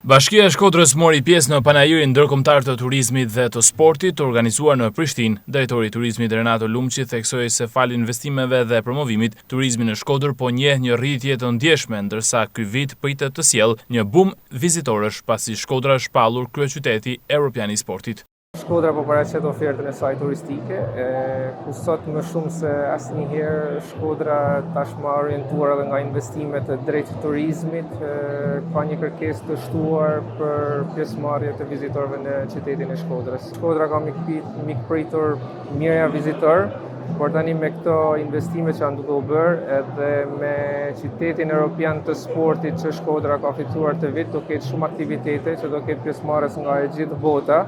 Bashkia e Shkodrës mori pjesë në panajirin ndërkombëtar të turizmit dhe të sportit organizuar në Prishtinë. Drejtori i turizmit Renato Lumçi theksoi se falë investimeve dhe promovimit, turizmi në Shkodër po njeh një rritje të ndjeshme, ndërsa ky vit pritet të sjellë një bum vizitorësh pasi Shkodra është shpallur kryeqyteti evropian i sportit. Shkodra po paraqet ofertën e saj turistike, ku sot më shumë se asnjëherë Shkodra tashmë orientuar edhe nga investimet drejt turizmit, ka një kërkesë të shtuar për pjesëmarrje të vizitorëve në qytetin e Shkodrës. Shkodra ka mikpritur mirëja vizitor, por tani me këto investime që janë duke u bërë edhe me qytetin evropian të sportit që Shkodra ka fituar të vit, do ketë shumë aktivitete që do ketë pjesëmarrës nga e gjithë bota,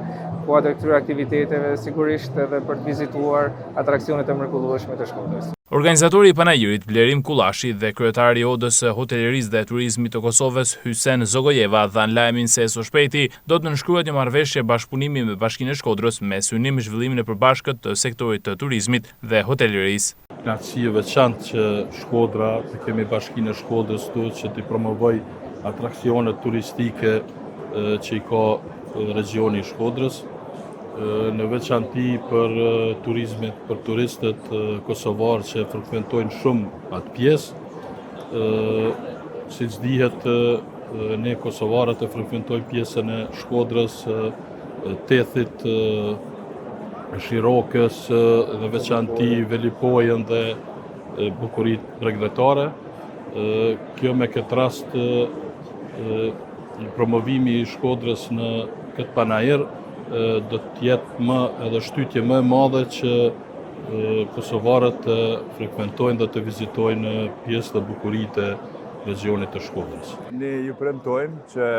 kuadër këtyre aktiviteteve sigurisht edhe për të vizituar atraksionet e mrekullueshme të Shkodrës. Organizatori i panajirit Blerim Kullashi dhe kryetari i Odës së Hotelerisë dhe Turizmit të Kosovës Hysen Zogojeva dhanë lajmin se së shpejti do të nënshkruhet një marrëveshje bashkëpunimi me Bashkinë e Shkodrës me synim zhvillimin e përbashkët të sektorit të turizmit dhe hotelerisë. Kënaqësi e veçantë që Shkodra, të kemi Bashkinë e Shkodrës që të promovoj atraksionet turistike që i ka regioni i Shkodrës, në veçanti për turizmit, për turistët kosovarë që frekuentojnë shumë atë pjesë. Siç dihet, ne kosovarët e frekuentojnë pjesën e Shkodrës, Tethit, Shirokës, në veçanti Velipojën dhe bukuritë bregdetare. Kjo me këtë rast promovimi i Shkodrës në këtë panajir do të jetë edhe shtytje më e madhe që kosovarët frekuentojnë dhe të vizitojnë pjesë dhe bukuritë e regionit të Shkodrës. Ne ju premtojmë që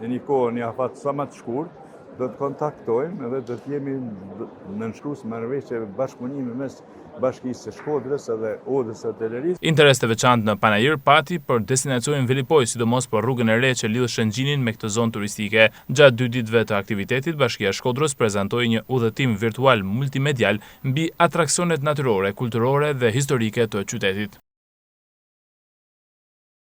në një kohë, një afat sa më të shkurt, do të kontaktojmë edhe do të jemi në nënshkrues marrëveshje bashkëpunimi mes Bashkisë së Shkodrës edhe Odës së Hotelerisë. Interes të veçantë në panajir pati për destinacionin Velipoj, sidomos për rrugën e re që lidh Shëngjinin me këtë zonë turistike. Gjatë 2 ditëve të aktivitetit, Bashkia e Shkodrës prezantoi një udhëtim virtual multimedial mbi atraksionet natyrore, kulturore dhe historike të qytetit.